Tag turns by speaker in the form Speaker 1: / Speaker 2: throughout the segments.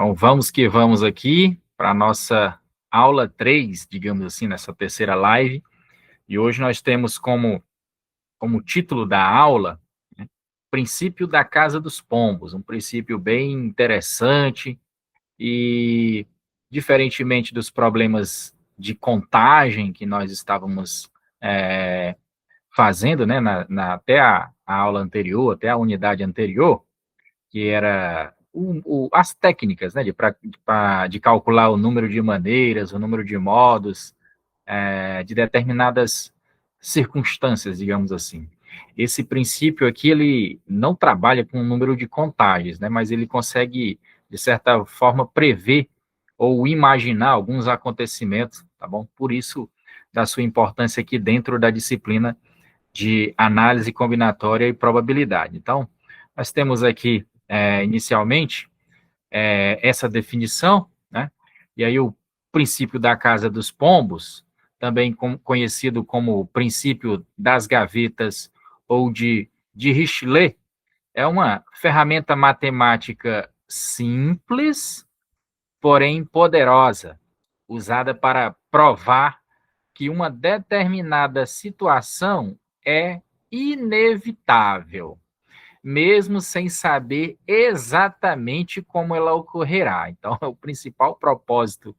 Speaker 1: Então, vamos que vamos aqui para a nossa aula 3, digamos assim, nessa terceira live. E hoje nós temos como título da aula, né, Princípio da Casa dos Pombos, um princípio bem interessante e, diferentemente dos problemas de contagem que nós estávamos fazendo, né, até a aula anterior, até a unidade anterior, que era as técnicas, né, de calcular o número de maneiras, o número de modos, de determinadas circunstâncias, digamos assim. Esse princípio aqui, ele não trabalha com o número de contagens, né, mas ele consegue, de certa forma, prever ou imaginar alguns acontecimentos, tá bom? Por isso, da sua importância aqui dentro da disciplina de análise combinatória e probabilidade. Então, nós temos aqui, inicialmente, essa definição, né? E aí o princípio da casa dos pombos, também conhecido como princípio das gavetas ou de Dirichlet, é uma ferramenta matemática simples, porém poderosa, usada para provar que uma determinada situação é inevitável, mesmo sem saber exatamente como ela ocorrerá. Então, o principal propósito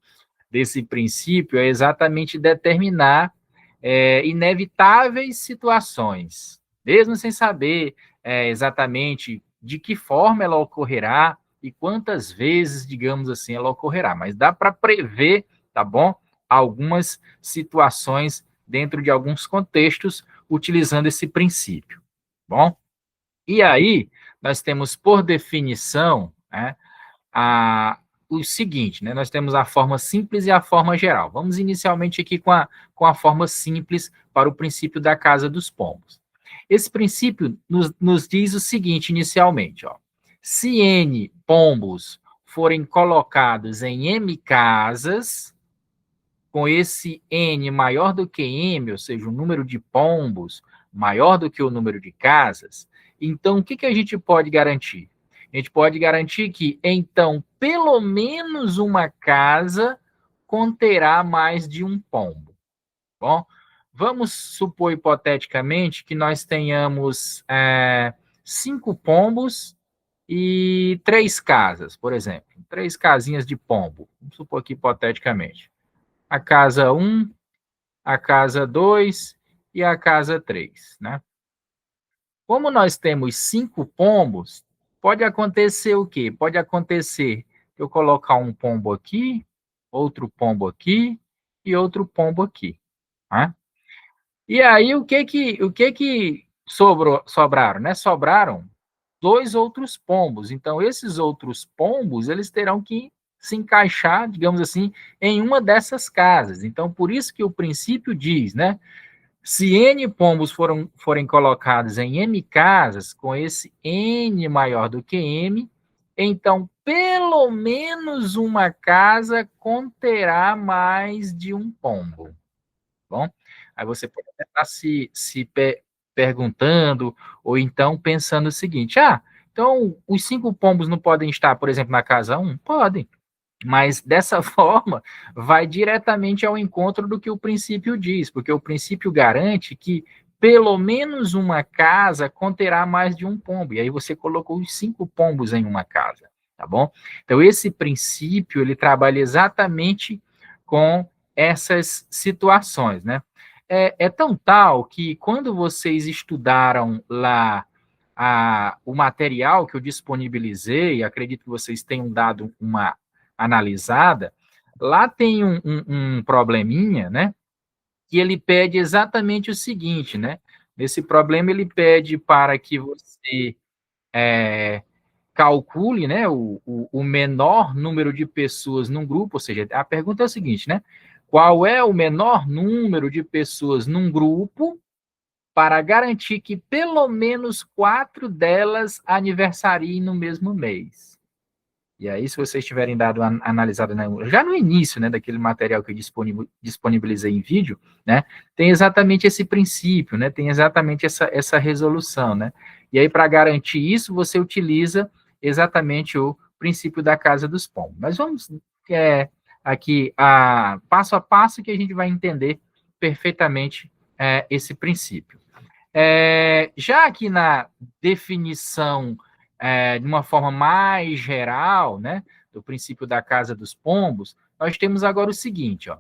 Speaker 1: desse princípio é exatamente determinar inevitáveis situações, mesmo sem saber exatamente de que forma ela ocorrerá e quantas vezes, digamos assim, ela ocorrerá. Mas dá para prever, tá bom? Algumas situações dentro de alguns contextos utilizando esse princípio, bom? E aí, nós temos, por definição, né, o seguinte, né, nós temos a forma simples e a forma geral. Vamos inicialmente aqui com a forma simples para o princípio da casa dos pombos. Esse princípio nos diz o seguinte inicialmente, ó, se N pombos forem colocados em M casas, com esse N maior do que M, ou seja, o número de pombos maior do que o número de casas, então o que a gente pode garantir? A gente pode garantir que, então, pelo menos uma casa conterá mais de um pombo. Bom, vamos supor hipoteticamente que nós tenhamos 5 pombos e 3 casas, por exemplo. 3 casinhas de pombo. Vamos supor aqui hipoteticamente. A casa 1, a casa 2 e a casa 3, né? Como nós temos 5 pombos, pode acontecer o quê? Pode acontecer eu colocar um pombo aqui, outro pombo aqui e outro pombo aqui, né? E aí o que que sobraram, né? Sobraram 2 outros pombos. Então esses outros pombos, eles terão que se encaixar, digamos assim, em uma dessas casas. Então por isso que o princípio diz, né? Se N pombos forem colocados em M casas, com esse N maior do que M, então pelo menos uma casa conterá mais de um pombo. Bom, aí você pode estar perguntando, ou então pensando o seguinte: então os 5 pombos não podem estar, por exemplo, na casa 1? Podem. Mas dessa forma, vai diretamente ao encontro do que o princípio diz, porque o princípio garante que pelo menos uma casa conterá mais de um pombo. E aí você colocou os 5 pombos em uma casa, tá bom? Então, esse princípio, ele trabalha exatamente com essas situações, né? É tão tal que quando vocês estudaram lá o material que eu disponibilizei, acredito que vocês tenham dado uma analisada, lá tem um probleminha, né? Que ele pede exatamente o seguinte, né? Nesse problema, ele pede para que você calcule, né, o menor número de pessoas num grupo, ou seja, a pergunta é o seguinte, né? Qual é o menor número de pessoas num grupo para garantir que pelo menos 4 delas aniversariem no mesmo mês? E aí, se vocês tiverem dado uma analisada já no início, né, daquele material que eu disponibilizei em vídeo, né, tem exatamente esse princípio, né, tem exatamente essa resolução, né. E aí, para garantir isso, você utiliza exatamente o princípio da casa dos pombos. Mas vamos aqui passo a passo que a gente vai entender perfeitamente esse princípio. Já aqui na definição de uma forma mais geral, né, do princípio da casa dos pombos, nós temos agora o seguinte, ó,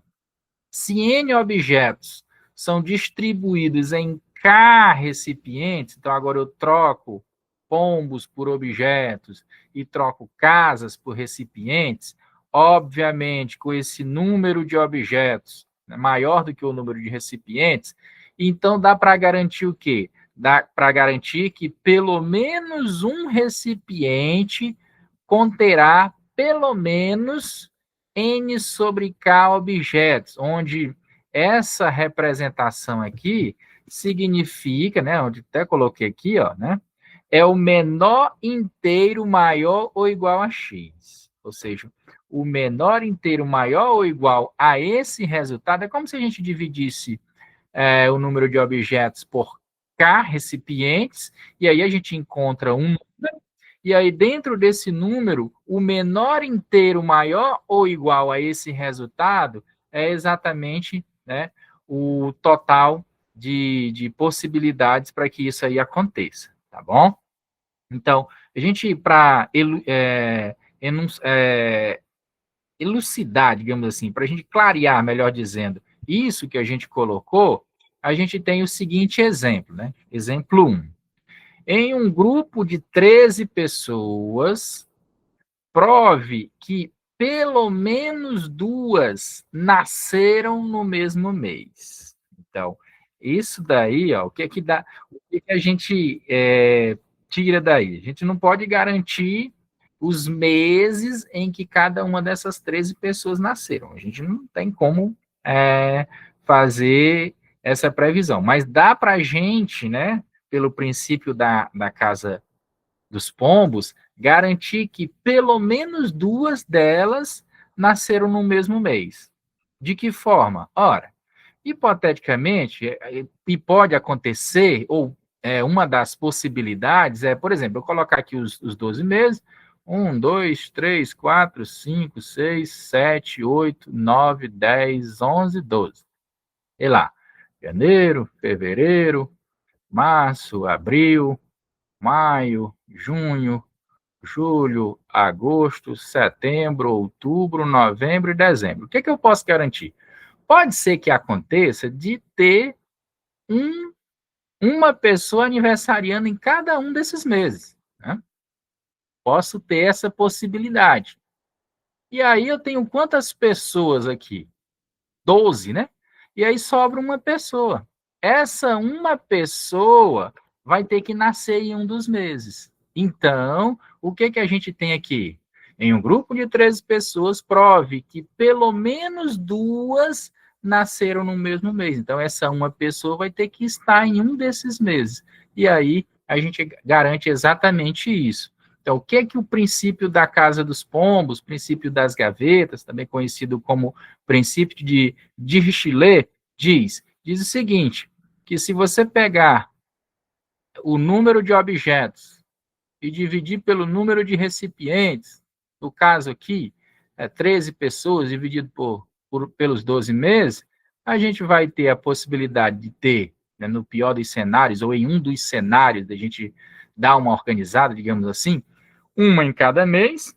Speaker 1: se N objetos são distribuídos em K recipientes, então agora eu troco pombos por objetos e troco casas por recipientes, obviamente, com esse número de objetos maior do que o número de recipientes, então dá para garantir o quê? Dá para garantir que pelo menos um recipiente conterá pelo menos N sobre K objetos, onde essa representação aqui significa, né, onde até coloquei aqui, ó, né, é o menor inteiro maior ou igual a x. Ou seja, o menor inteiro maior ou igual a esse resultado é como se a gente dividisse o número de objetos por K recipientes, e aí a gente encontra um número, e aí dentro desse número, o menor inteiro maior ou igual a esse resultado é exatamente, né, o total de possibilidades para que isso aí aconteça, tá bom? Então, a gente, para elucidar, digamos assim, para a gente clarear, melhor dizendo, isso que a gente colocou, a gente tem o seguinte exemplo, né? Exemplo 1. Em um grupo de 13 pessoas, prove que pelo menos duas nasceram no mesmo mês. Então, isso daí, ó, o que dá, o que a gente tira daí? A gente não pode garantir os meses em que cada uma dessas 13 pessoas nasceram. A gente não tem como fazer essa previsão, mas dá para a gente, né, pelo princípio da casa dos pombos, garantir que pelo menos duas delas nasceram no mesmo mês. De que forma? Ora, hipoteticamente, e pode acontecer, ou uma das possibilidades por exemplo, eu colocar aqui os 12 meses, 1, 2, 3, 4, 5, 6, 7, 8, 9, 10, 11, 12. E lá, janeiro, fevereiro, março, abril, maio, junho, julho, agosto, setembro, outubro, novembro e dezembro. O que eu posso garantir? Pode ser que aconteça de ter uma pessoa aniversariando em cada um desses meses, né? Posso ter essa possibilidade. E aí eu tenho quantas pessoas aqui? 12, né? E aí sobra uma pessoa. Essa uma pessoa vai ter que nascer em um dos meses. Então, o que a gente tem aqui? Em um grupo de 13 pessoas, prove que pelo menos duas nasceram no mesmo mês. Então, essa uma pessoa vai ter que estar em um desses meses. E aí, a gente garante exatamente isso. Então, o que o princípio da casa dos pombos, princípio das gavetas, também conhecido como princípio de Dirichlet, diz? Diz o seguinte, que se você pegar o número de objetos e dividir pelo número de recipientes, no caso aqui, 13 pessoas dividido pelos 12 meses, a gente vai ter a possibilidade de ter, né, no pior dos cenários, ou em um dos cenários, da gente dar uma organizada, digamos assim, uma em cada mês,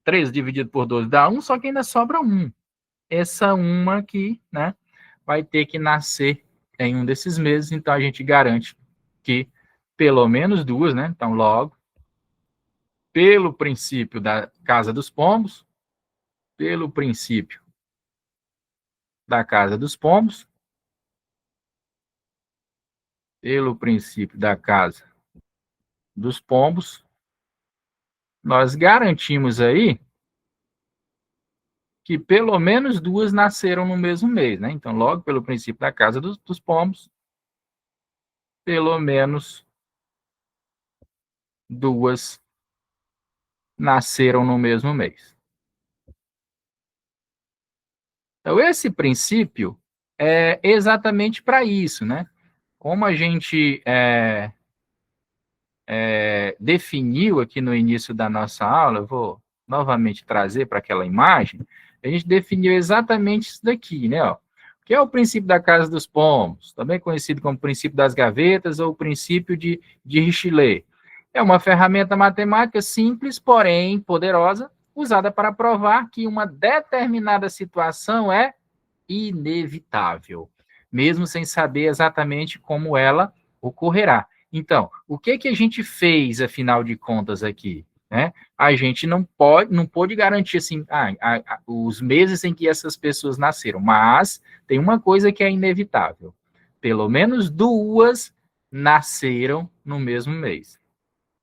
Speaker 1: 13 dividido por 12 dá 1, só que ainda sobra 1. Essa uma aqui, né, vai ter que nascer em um desses meses, então a gente garante que pelo menos duas, né? Então, logo, pelo princípio da casa dos pombos, pelo princípio da casa dos pombos, pelo princípio da casa dos pombos, nós garantimos aí que pelo menos duas nasceram no mesmo mês, né? Então, logo, pelo princípio da casa dos pombos, pelo menos duas nasceram no mesmo mês. Então, esse princípio é exatamente para isso, né? Como a gente definiu aqui no início da nossa aula, eu vou novamente trazer para aquela imagem, a gente definiu exatamente isso daqui, né? Ó, que é o princípio da casa dos pombos, também conhecido como princípio das gavetas ou princípio de Dirichlet. É uma ferramenta matemática simples, porém poderosa, usada para provar que uma determinada situação é inevitável, mesmo sem saber exatamente como ela ocorrerá. Então, o que que a gente fez, afinal de contas, aqui? Né? A gente não pode garantir assim, os meses em que essas pessoas nasceram, mas tem uma coisa que é inevitável: pelo menos duas nasceram no mesmo mês.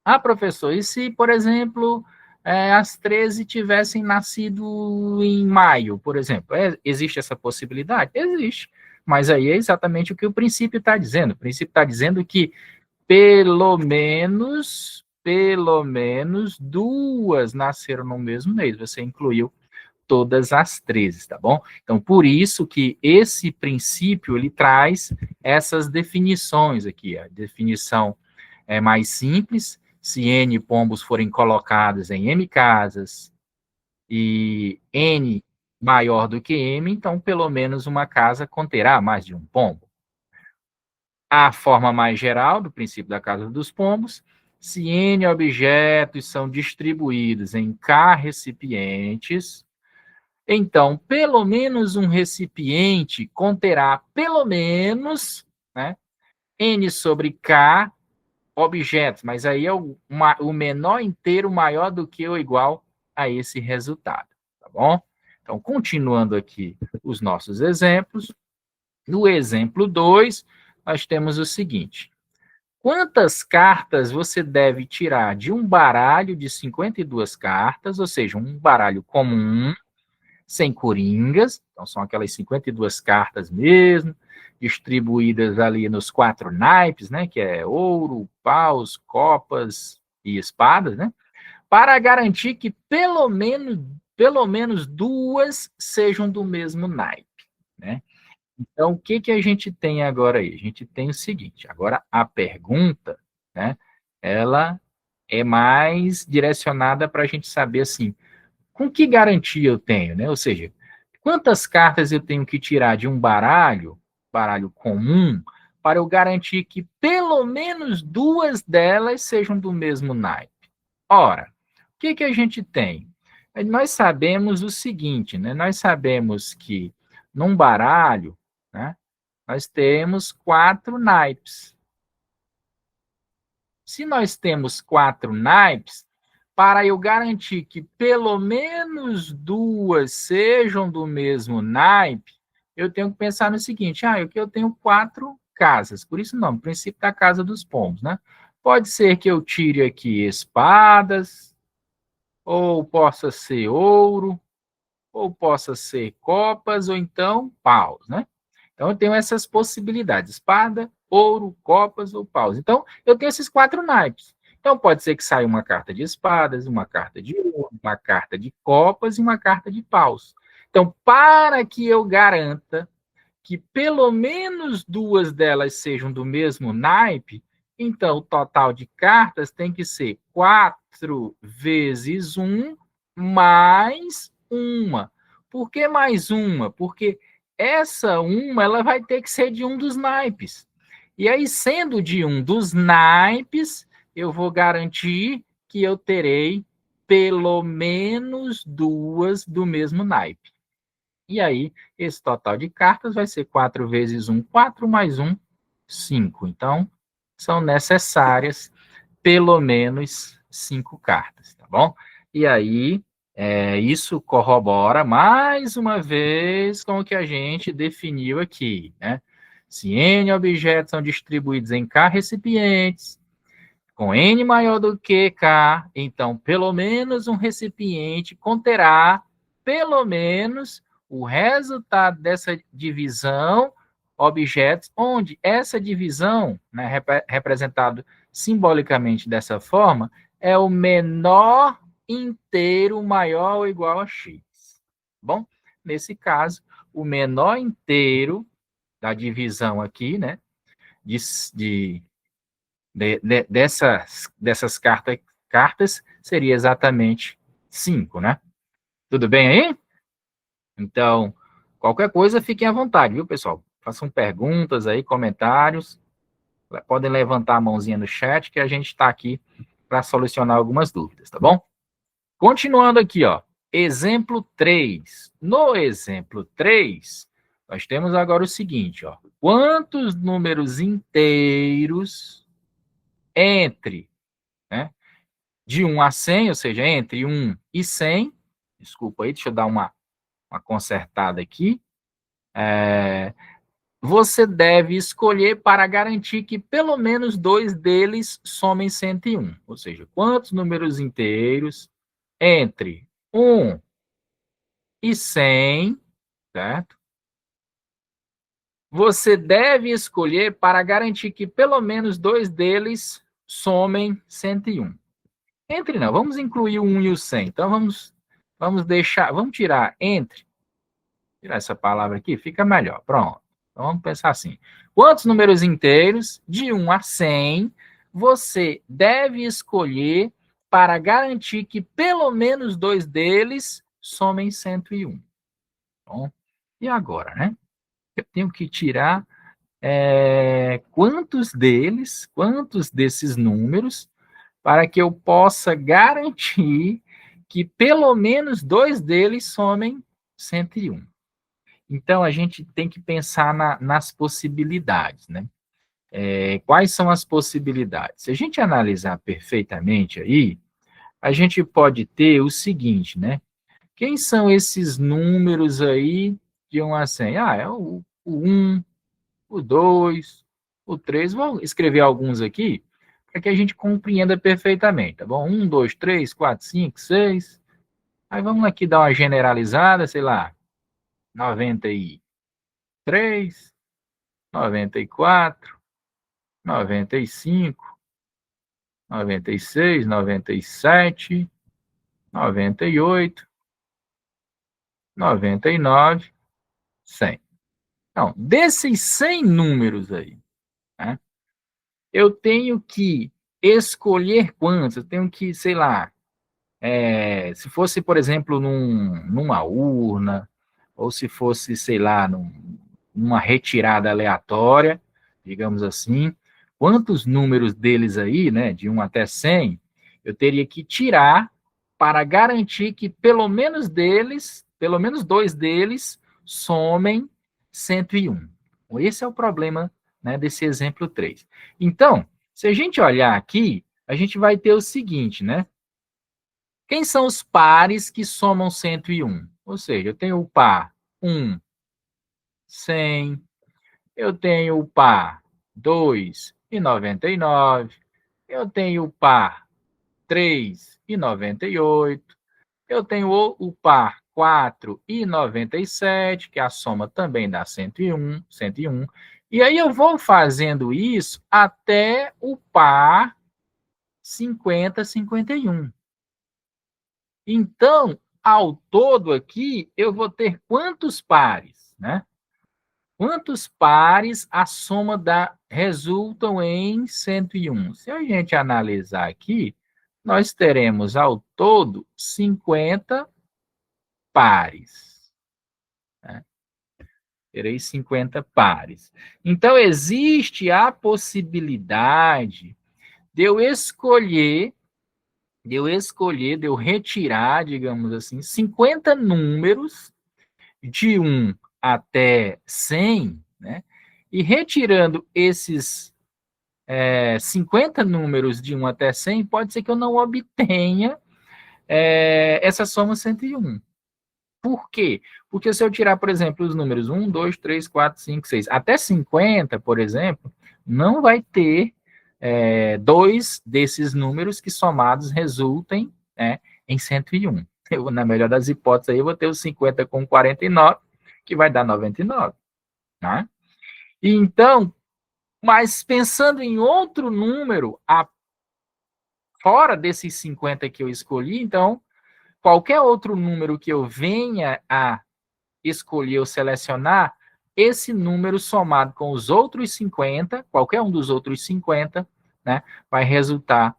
Speaker 1: Ah, professor, e se, por exemplo, as 13 tivessem nascido em maio, por exemplo? Existe essa possibilidade? Existe. Mas aí é exatamente o que o princípio está dizendo. O princípio está dizendo que pelo menos duas nasceram no mesmo mês. Você incluiu todas as 13, tá bom? Então, por isso que esse princípio, ele traz essas definições aqui. A definição é mais simples: se N pombos forem colocados em M casas e N maior do que M, então pelo menos uma casa conterá mais de um pombo. A forma mais geral do princípio da casa dos pombos: se N objetos são distribuídos em K recipientes, então pelo menos um recipiente conterá pelo menos, né, N sobre K objetos, mas aí é o menor inteiro maior do que ou igual a esse resultado, tá bom? Então, continuando aqui os nossos exemplos, no exemplo 2, nós temos o seguinte: quantas cartas você deve tirar de um baralho de 52 cartas, ou seja, um baralho comum, sem coringas, então são aquelas 52 cartas mesmo, distribuídas ali nos 4 naipes, né, que é ouro, paus, copas e espadas, né, para garantir que pelo menos duas sejam do mesmo naipe, né? Então, o que que a gente tem agora aí? A gente tem o seguinte: agora a pergunta, né, ela é mais direcionada para a gente saber assim, com que garantia eu tenho, né? Ou seja, quantas cartas eu tenho que tirar de um baralho comum, para eu garantir que pelo menos duas delas sejam do mesmo naipe? Ora, o que que a gente tem? Nós sabemos o seguinte, né? Nós sabemos que num baralho, né, nós temos 4 naipes. Se nós temos 4 naipes, para eu garantir que pelo menos duas sejam do mesmo naipe, eu tenho que pensar no seguinte: eu tenho 4 casas, por isso não, o princípio da casa dos pombos, né? Pode ser que eu tire aqui espadas, ou possa ser ouro, ou possa ser copas, ou então paus, né? Então, eu tenho essas possibilidades: espada, ouro, copas ou paus. Então, eu tenho esses 4 naipes. Então, pode ser que saia uma carta de espadas, uma carta de ouro, uma carta de copas e uma carta de paus. Então, para que eu garanta que pelo menos duas delas sejam do mesmo naipe, então o total de cartas tem que ser 4 vezes 1 mais uma. Por que mais uma? Porque essa uma ela vai ter que ser de um dos naipes. E aí, sendo de um dos naipes, eu vou garantir que eu terei pelo menos duas do mesmo naipe. E aí, esse total de cartas vai ser 4 vezes 1, 4, mais 1, 5. Então, são necessárias pelo menos 5 cartas, tá bom? E aí, isso corrobora mais uma vez com o que a gente definiu aqui, né? Se N objetos são distribuídos em K recipientes, com N maior do que K, então pelo menos um recipiente conterá pelo menos o resultado dessa divisão, objetos, onde essa divisão, né, representado simbolicamente dessa forma, é o menor inteiro maior ou igual a x. Bom, nesse caso, o menor inteiro da divisão aqui, né, de dessas cartas seria exatamente 5, né? Tudo bem aí? Então, qualquer coisa, fiquem à vontade, viu, pessoal? Façam perguntas aí, comentários. Podem levantar a mãozinha no chat que a gente está aqui para solucionar algumas dúvidas, tá bom? Continuando aqui, ó. Exemplo 3. No exemplo 3, nós temos agora o seguinte, ó. Quantos números inteiros entre, né, de 1 a 100, ou seja, entre 1 e 100, desculpa aí, deixa eu dar uma consertada aqui, você deve escolher para garantir que pelo menos 2 deles somem 101. Ou seja, quantos números inteiros entre 1 e 100, certo? Você deve escolher para garantir que pelo menos 2 deles somem 101. Entre não, vamos incluir o 1 e o 100. Então, vamos tirar entre, tirar essa palavra aqui, fica melhor, pronto. Então, vamos pensar assim. Quantos números inteiros, de 1 a 100, você deve escolher para garantir que pelo menos 2 deles somem 101? Bom, e agora, né? Eu tenho que tirar quantos desses números, para que eu possa garantir que pelo menos 2 deles somem 101. Então, a gente tem que pensar nas possibilidades, né? Quais são as possibilidades? Se a gente analisar perfeitamente aí, a gente pode ter o seguinte, né? Quem são esses números aí de 1 a 100? É o 1, o 2, o 3. Vou escrever alguns aqui para que a gente compreenda perfeitamente, tá bom? 1, 2, 3, 4, 5, 6. Aí vamos aqui dar uma generalizada, sei lá, 93, 94, 95, 96, 97, 98, 99, 100. Então, desses 100 números aí, né, eu tenho que escolher quantos, eu tenho que, sei lá, se fosse, por exemplo, numa urna, ou se fosse, sei lá, numa retirada aleatória, digamos assim, quantos números deles aí, né, de 1 até 100, eu teria que tirar para garantir que pelo menos 2 deles somem 101. Esse é o problema, né, desse exemplo 3. Então, se a gente olhar aqui, a gente vai ter o seguinte, né? Quem são os pares que somam 101? Ou seja, eu tenho o par 1, 100, eu tenho o par 2 e 99, eu tenho o par 3 e 98, eu tenho o par 4 e 97, que a soma também dá 101, 101. E aí eu vou fazendo isso até o par 50, 51. Então, ao todo aqui, eu vou ter quantos pares, né? Quantos pares a soma resultam em 101? Se a gente analisar aqui, nós teremos ao todo 50 pares. Né? Terei 50 pares. Então, existe a possibilidade de eu retirar, digamos assim, 50 números de 1 até 100, né? E retirando esses 50 números de 1 até 100, pode ser que eu não obtenha essa soma 101. Por quê? Porque se eu tirar, por exemplo, os números 1, 2, 3, 4, 5, 6, até 50, por exemplo, não vai ter 2 desses números que somados resultem, né, em 101. Eu, na melhor das hipóteses, aí, eu vou ter os 50 com 49, que vai dar 99. Né? Então, mas pensando em outro número, fora desses 50 que eu escolhi, então, qualquer outro número que eu venha a escolher ou selecionar, esse número somado com os outros 50, qualquer um dos outros 50, né, vai resultar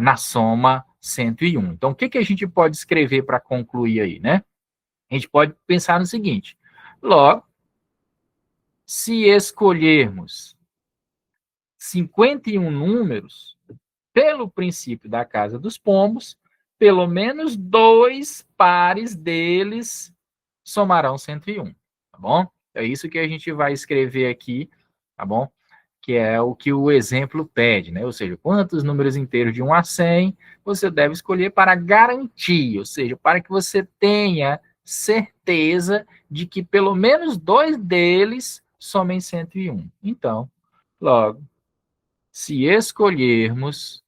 Speaker 1: na soma 101. Então, o que a gente pode escrever para concluir aí, né? A gente pode pensar no seguinte: logo, se escolhermos 51 números, pelo princípio da casa dos pombos, pelo menos 2 pares deles somarão 101, tá bom? É isso que a gente vai escrever aqui, tá bom? Que é o que o exemplo pede, né? Ou seja, quantos números inteiros de 1 a 100 você deve escolher para garantir, ou seja, para que você tenha certeza de que pelo menos 2 deles somem 101. Então, logo, se escolhermos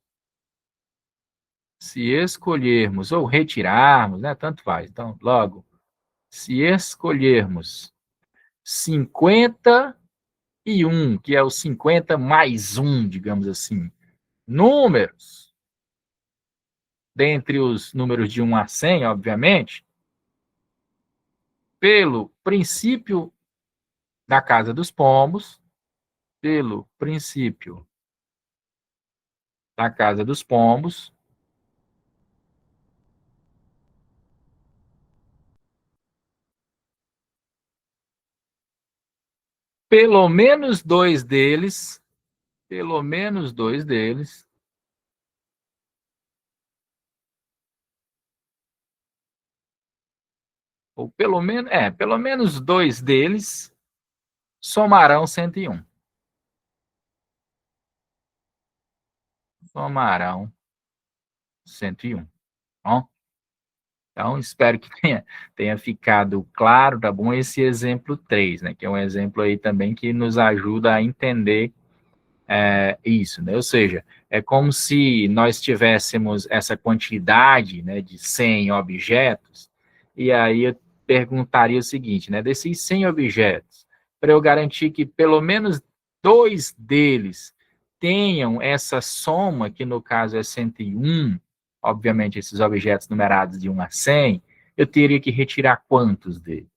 Speaker 1: ou retirarmos, né, tanto faz. Então, logo, se escolhermos 51, que é o 50 mais 1, digamos assim, números, dentre os números de 1 a 100, obviamente, pelo princípio da casa dos pombos, pelo princípio da casa dos pombos, pelo menos 2 deles, pelo menos 2 deles, ou pelo menos 2 deles somarão 101. Somarão 101. Bom? Então, espero que tenha ficado claro, tá bom? Esse exemplo 3, né? Que é um exemplo aí também que nos ajuda a entender isso, né? Ou seja, é como se nós tivéssemos essa quantidade, né, de 100 objetos, e aí eu perguntaria o seguinte, né? Desses 100 objetos, para eu garantir que pelo menos 2 deles tenham essa soma, que no caso é 101, obviamente esses objetos numerados de 1 a 100, eu teria que retirar quantos deles?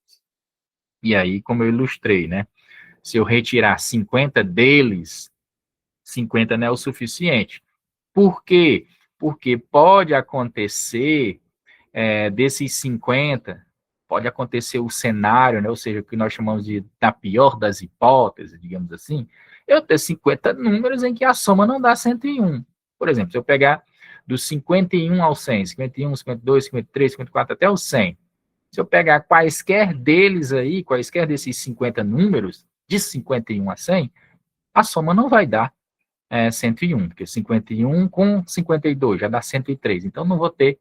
Speaker 1: E aí, como eu ilustrei, né? Se eu retirar 50 deles, 50 não é o suficiente. Por quê? Porque pode acontecer, desses 50, pode acontecer o cenário, né? Ou seja, o que nós chamamos de da pior das hipóteses, digamos assim, eu ter 50 números em que a soma não dá 101. Por exemplo, se eu pegar dos 51 ao 100, 51, 52, 53, 54 até o 100, se eu pegar quaisquer deles aí, quaisquer desses 50 números, de 51 a 100, a soma não vai dar 101, porque 51 com 52 já dá 103. Então, não vou ter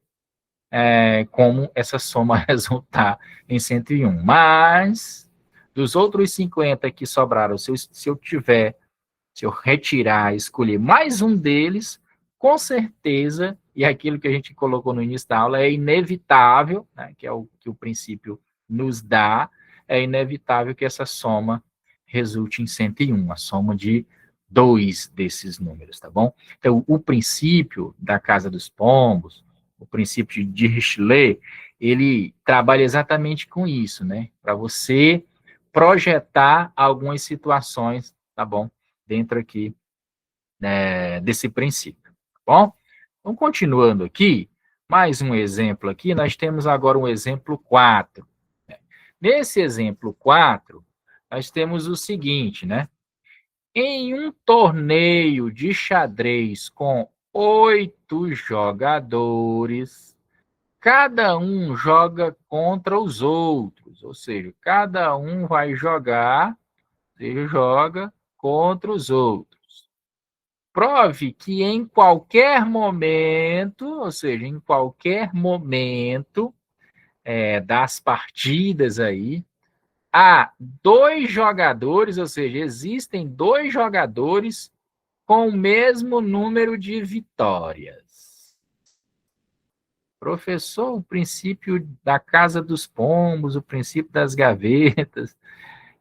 Speaker 1: como essa soma resultar em 101. Mas, dos outros 50 que sobraram, se eu retirar, escolher mais um deles, com certeza, e aquilo que a gente colocou no início da aula, é inevitável, né, que é o que o princípio nos dá, é inevitável que essa soma resulte em 101, a soma de 2 desses números, tá bom? Então, o princípio da Casa dos Pombos, o princípio de Dirichlet, ele trabalha exatamente com isso, né? Para você projetar algumas situações, tá bom? Dentro aqui desse princípio, tá bom? Então, continuando aqui, mais um exemplo aqui, nós temos agora um exemplo 4. Nesse exemplo 4, nós temos o seguinte, né? Em um torneio de xadrez com 8 jogadores, cada um joga contra os outros, ou seja, cada um vai jogar, ele joga contra os outros. Prove que em qualquer momento, ou seja, em qualquer momento das partidas aí, há 2 jogadores, ou seja, existem 2 jogadores com o mesmo número de vitórias. Professor, o princípio da casa dos pombos, o princípio das gavetas,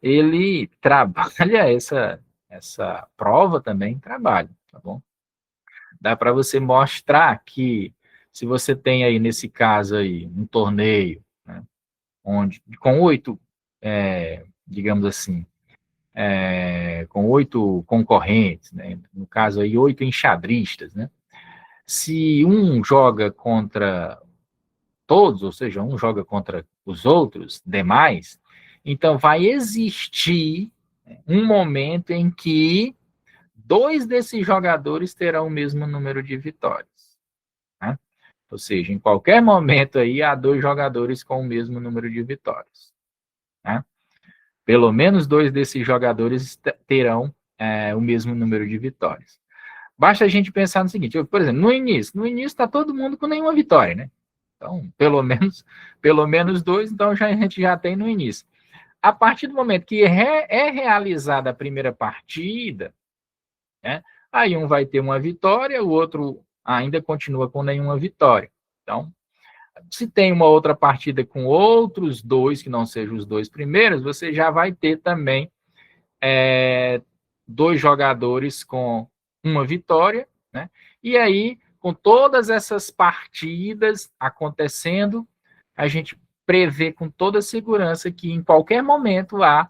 Speaker 1: ele trabalha essa prova também, trabalha, tá bom? Dá para você mostrar que se você tem aí, nesse caso aí, um torneio, né, onde com 8, digamos assim, com 8 concorrentes, né? No caso aí, 8 enxadristas, né? Se um joga contra todos, ou seja, um joga contra os outros demais, então vai existir um momento em que 2 desses jogadores terão o mesmo número de vitórias, né? Ou seja, em qualquer momento aí há 2 jogadores com o mesmo número de vitórias, né? Pelo menos 2 desses jogadores terão o mesmo número de vitórias. Basta a gente pensar no seguinte, por exemplo, no início está todo mundo com nenhuma vitória, né? Então, pelo menos 2, então a gente já tem no início. A partir do momento que é realizada a primeira partida, né, aí um vai ter uma vitória, o outro ainda continua com nenhuma vitória. Então, se tem uma outra partida com outros 2, que não sejam os 2 primeiros, você já vai ter também 2 jogadores com uma vitória, né? E aí, com todas essas partidas acontecendo, a gente prevê com toda segurança que em qualquer momento há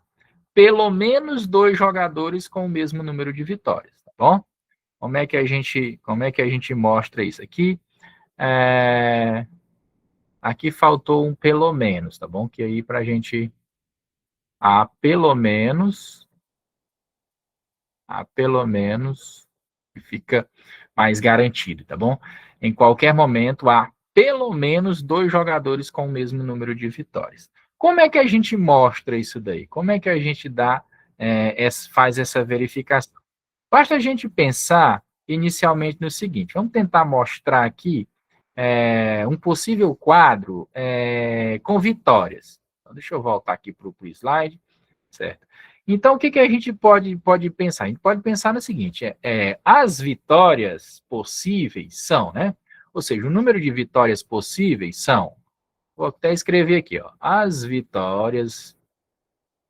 Speaker 1: pelo menos 2 jogadores com o mesmo número de vitórias, tá bom? Como é que a gente mostra isso aqui? Aqui faltou um pelo menos, tá bom? Que aí para a gente há pelo menos fica mais garantido, tá bom? Em qualquer momento há pelo menos 2 jogadores com o mesmo número de vitórias. Como é que a gente mostra isso daí? Como é que a gente faz essa verificação? Basta a gente pensar inicialmente no seguinte, vamos tentar mostrar aqui um possível quadro com vitórias. Então, deixa eu voltar aqui para o slide, certo? Então, o que a gente pode pensar? A gente pode pensar no seguinte, as vitórias possíveis são, né? Ou seja, o número de vitórias possíveis são, vou até escrever aqui, ó, as vitórias,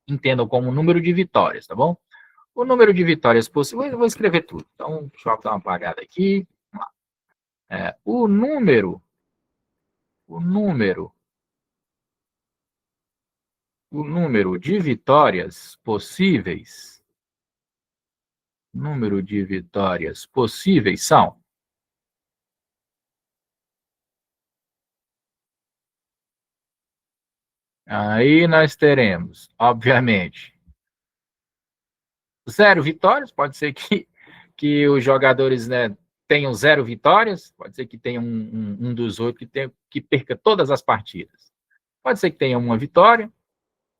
Speaker 1: entendam como número de vitórias, tá bom? O número de vitórias possíveis, eu vou escrever tudo. Então, deixa eu dar uma apagada aqui. O número, o número, o número de vitórias possíveis, número de vitórias possíveis são. Aí nós teremos, obviamente, 0 vitórias, pode ser que os jogadores, né, tenham 0 vitórias, pode ser que tenha um dos 8 que perca todas as partidas. Pode ser que tenha uma vitória,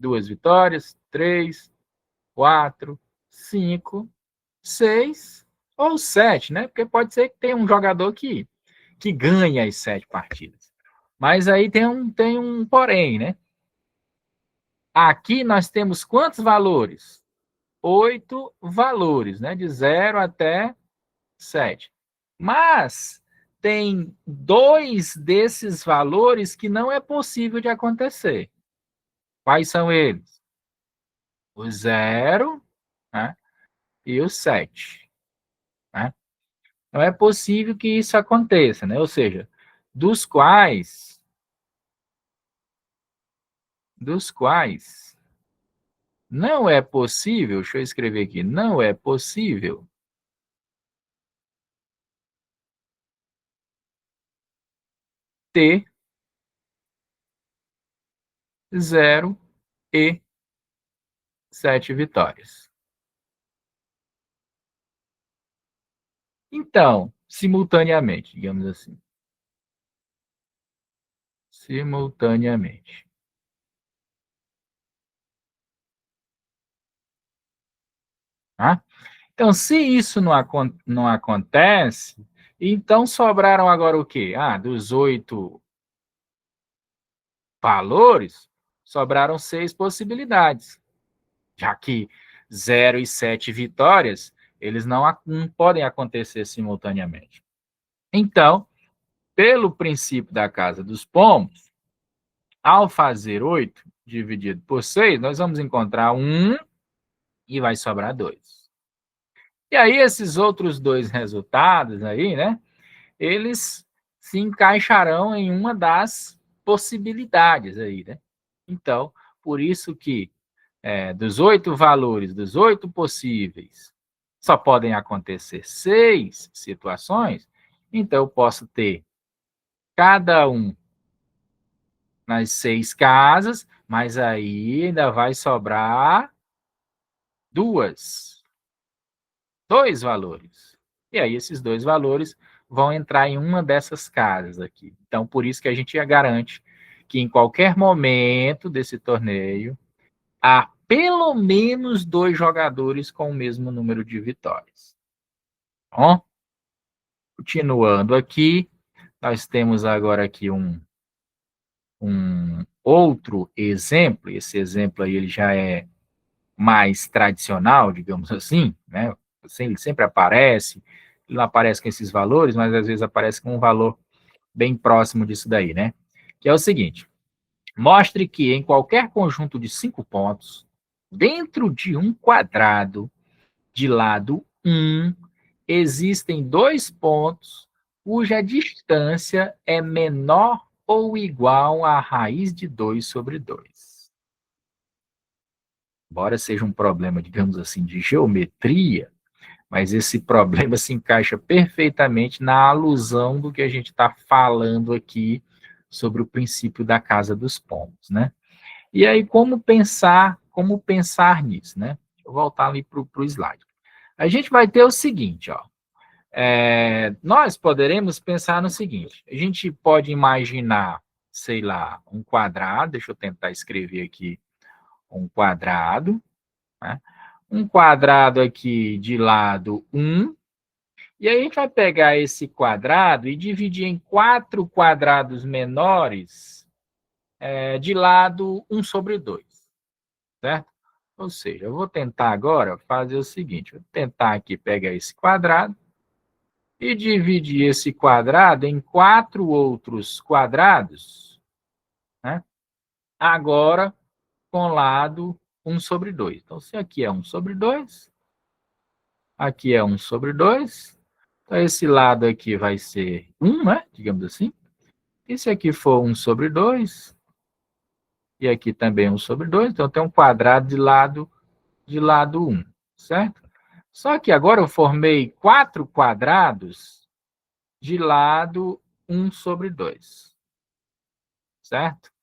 Speaker 1: 2 vitórias, 3, 4, 5, 6 ou 7, né? Porque pode ser que tenha um jogador que ganha as 7 partidas. Mas aí tem um porém, né? Aqui nós temos quantos valores? 8 valores, né? De 0 até 7. Mas tem 2 desses valores que não é possível de acontecer. Quais são eles? O 0, né? E o 7. Né? Não é possível que isso aconteça, né? Ou seja, dos quais não é possível, deixa eu escrever aqui, não é possível ter 0 e 7 vitórias. Então, simultaneamente, digamos assim. Simultaneamente. Tá? Então, se isso não acontece, então sobraram agora o quê? Dos 8 valores, sobraram 6 possibilidades. Já que 0 e 7 vitórias, eles não podem acontecer simultaneamente. Então, pelo princípio da casa dos pombos, ao fazer 8 dividido por 6, nós vamos encontrar 1 e vai sobrar 2. E aí, esses outros 2 resultados aí, né? Eles se encaixarão em uma das possibilidades aí, né? Então, por isso que dos 8 valores, dos 8 possíveis, só podem acontecer 6 situações, então eu posso ter cada um nas 6 casas, mas aí ainda vai sobrar dois valores. E aí esses dois valores vão entrar em uma dessas casas aqui. Então, por isso que a gente garante que em qualquer momento desse torneio, há pelo menos 2 jogadores com o mesmo número de vitórias. Bom, continuando aqui, nós temos agora aqui um outro exemplo. Esse exemplo aí ele já é mais tradicional, digamos assim, né? Ele sempre aparece, ele não aparece com esses valores, mas às vezes aparece com um valor bem próximo disso daí, né? Que é o seguinte: mostre que em qualquer conjunto de 5 pontos, dentro de um quadrado de lado 1, existem 2 pontos cuja distância é menor ou igual à raiz de 2 sobre 2. Embora seja um problema, digamos assim, de geometria, mas esse problema se encaixa perfeitamente na alusão do que a gente está falando aqui sobre o princípio da casa dos pontos, né? E aí, como pensar nisso, né? Deixa eu voltar ali para o slide. A gente vai ter o seguinte, ó. Nós poderemos pensar no seguinte: a gente pode imaginar, sei lá, um quadrado, deixa eu tentar escrever aqui um quadrado, né? Um quadrado aqui de lado 1, e aí a gente vai pegar esse quadrado e dividir em 4 quadrados menores de lado 1 sobre 2, certo? Ou seja, eu vou tentar agora fazer o seguinte: vou tentar aqui pegar esse quadrado e dividir esse quadrado em 4 outros quadrados, né? Agora com lado 1 sobre 2. Então, se aqui é 1 sobre 2, aqui é 1 sobre 2, então esse lado aqui vai ser 1, né? Digamos assim. E se aqui for 1 sobre 2, e aqui também 1 sobre 2, então tem um quadrado de lado 1, certo? Só que agora eu formei 4 quadrados de lado 1 sobre 2, certo?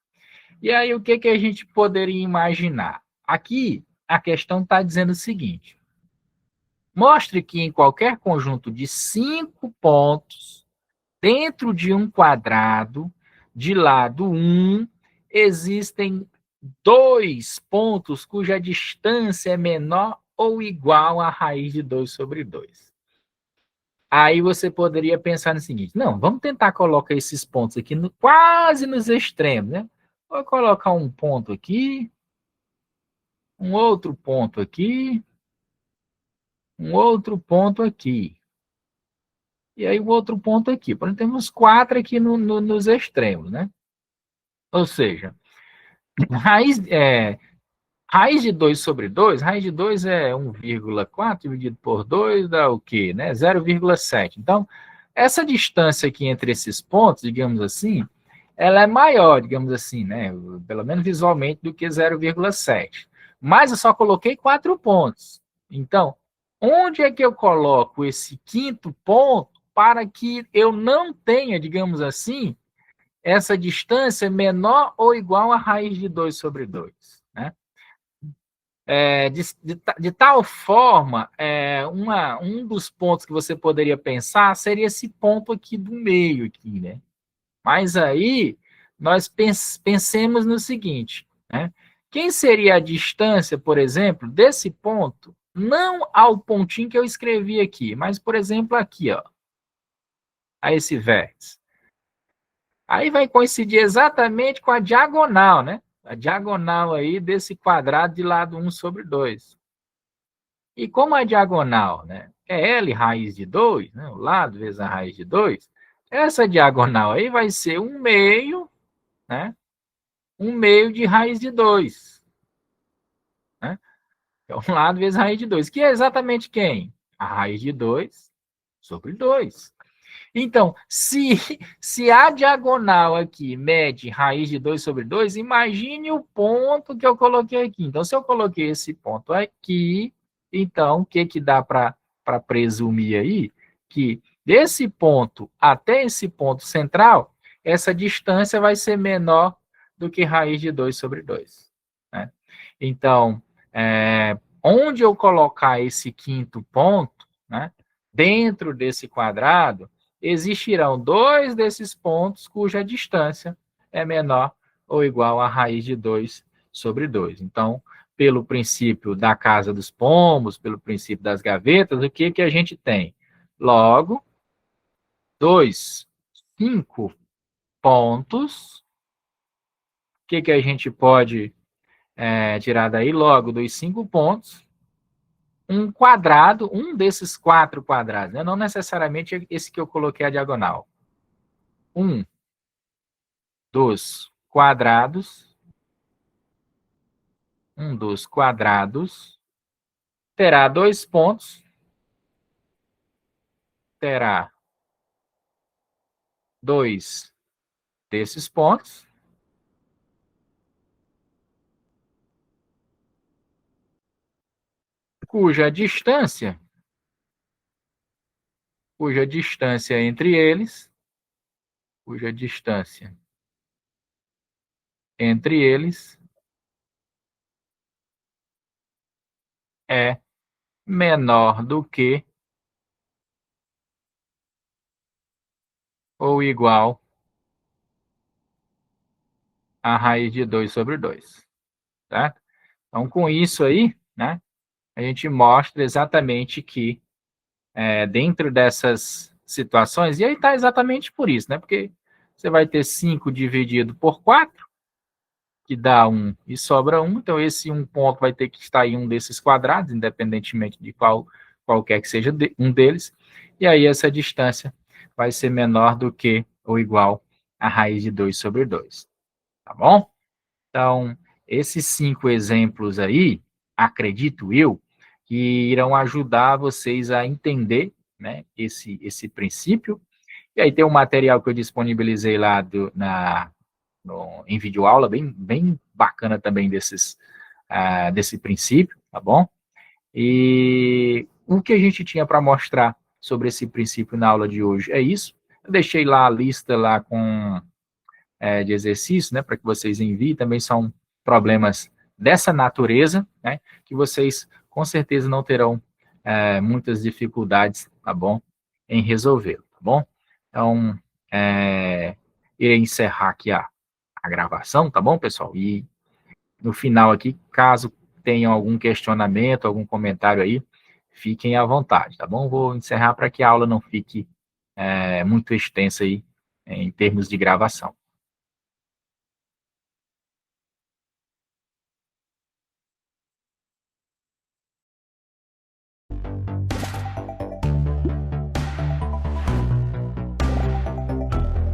Speaker 1: E aí, o que, que a gente poderia imaginar? Aqui, a questão está dizendo o seguinte: mostre que em qualquer conjunto de 5 pontos, dentro de um quadrado, de lado 1, existem 2 pontos cuja distância é menor ou igual à raiz de 2 sobre 2. Aí você poderia pensar no seguinte: não, vamos tentar colocar esses pontos aqui quase nos extremos, né? Vou colocar um ponto aqui, um outro ponto aqui, um outro ponto aqui. E aí um outro ponto aqui. Por exemplo, temos 4 aqui nos extremos, né? Ou seja, raiz, raiz de 2 sobre 2, raiz de 2 é 1,4 dividido por 2 dá o quê? Né? 0,7. Então, essa distância aqui entre esses pontos, digamos assim, ela é maior, digamos assim, né? Pelo menos visualmente, do que 0,7. Mas eu só coloquei 4 pontos. Então, onde é que eu coloco esse quinto ponto para que eu não tenha, digamos assim, essa distância menor ou igual à raiz de 2 sobre 2, né? De tal forma, um dos pontos que você poderia pensar seria esse ponto aqui do meio, aqui, né? Mas aí nós pensemos no seguinte, né? Quem seria a distância, por exemplo, desse ponto, não ao pontinho que eu escrevi aqui, mas, por exemplo, aqui, ó, a esse vértice. Aí vai coincidir exatamente com a diagonal, né? A diagonal aí desse quadrado de lado 1 sobre 2. E como a diagonal, né, é L raiz de 2, né, o lado vezes a raiz de 2, essa diagonal aí vai ser 1/2, né? 1/2 de raiz de 2. Né? É 1 lado vezes a raiz de 2, que é exatamente quem? A raiz de 2 sobre 2. Então, se a diagonal aqui mede raiz de 2 sobre 2, imagine o ponto que eu coloquei aqui. Então, se eu coloquei esse ponto aqui, então, o que dá para presumir aí? Que desse ponto até esse ponto central, essa distância vai ser menor do que raiz de 2 sobre 2. Né? Então, onde eu colocar esse quinto ponto, né, dentro desse quadrado, existirão dois desses pontos cuja distância é menor ou igual a raiz de 2 sobre 2. Então, pelo princípio da casa dos pombos, pelo princípio das gavetas, o que a gente tem? Logo, 2, 5 pontos. O que a gente pode tirar daí? Logo, dos 5 pontos, um quadrado, um desses 4 quadrados, né? Não necessariamente esse que eu coloquei a diagonal. Um dos quadrados terá 2 pontos, terá 2 desses pontos, cuja distância entre eles, é menor do que ou igual a raiz de 2 sobre 2, tá? Então, com isso aí, né, a gente mostra exatamente que dentro dessas situações, e aí está exatamente por isso, né, porque você vai ter 5 dividido por 4, que dá 1 e sobra 1, então esse um ponto vai ter que estar em um desses quadrados, independentemente de qualquer que seja um deles, e aí essa distância vai ser menor do que ou igual a raiz de 2 sobre 2, tá bom? Então, esses 5 exemplos aí, acredito eu, que irão ajudar vocês a entender, né, esse princípio. E aí tem um material que eu disponibilizei lá em videoaula, bem bacana também desse princípio, tá bom? E o que a gente tinha para mostrar sobre esse princípio na aula de hoje é isso. Eu deixei lá a lista lá com de exercício, né, para que vocês enviem, também são problemas dessa natureza, né, que vocês com certeza não terão muitas dificuldades, tá bom, em resolver, tá bom? Então, irei encerrar aqui a gravação, tá bom, pessoal? E no final aqui, caso tenham algum questionamento, algum comentário aí, fiquem à vontade, tá bom? Vou encerrar para que a aula não fique muito extensa aí em termos de gravação.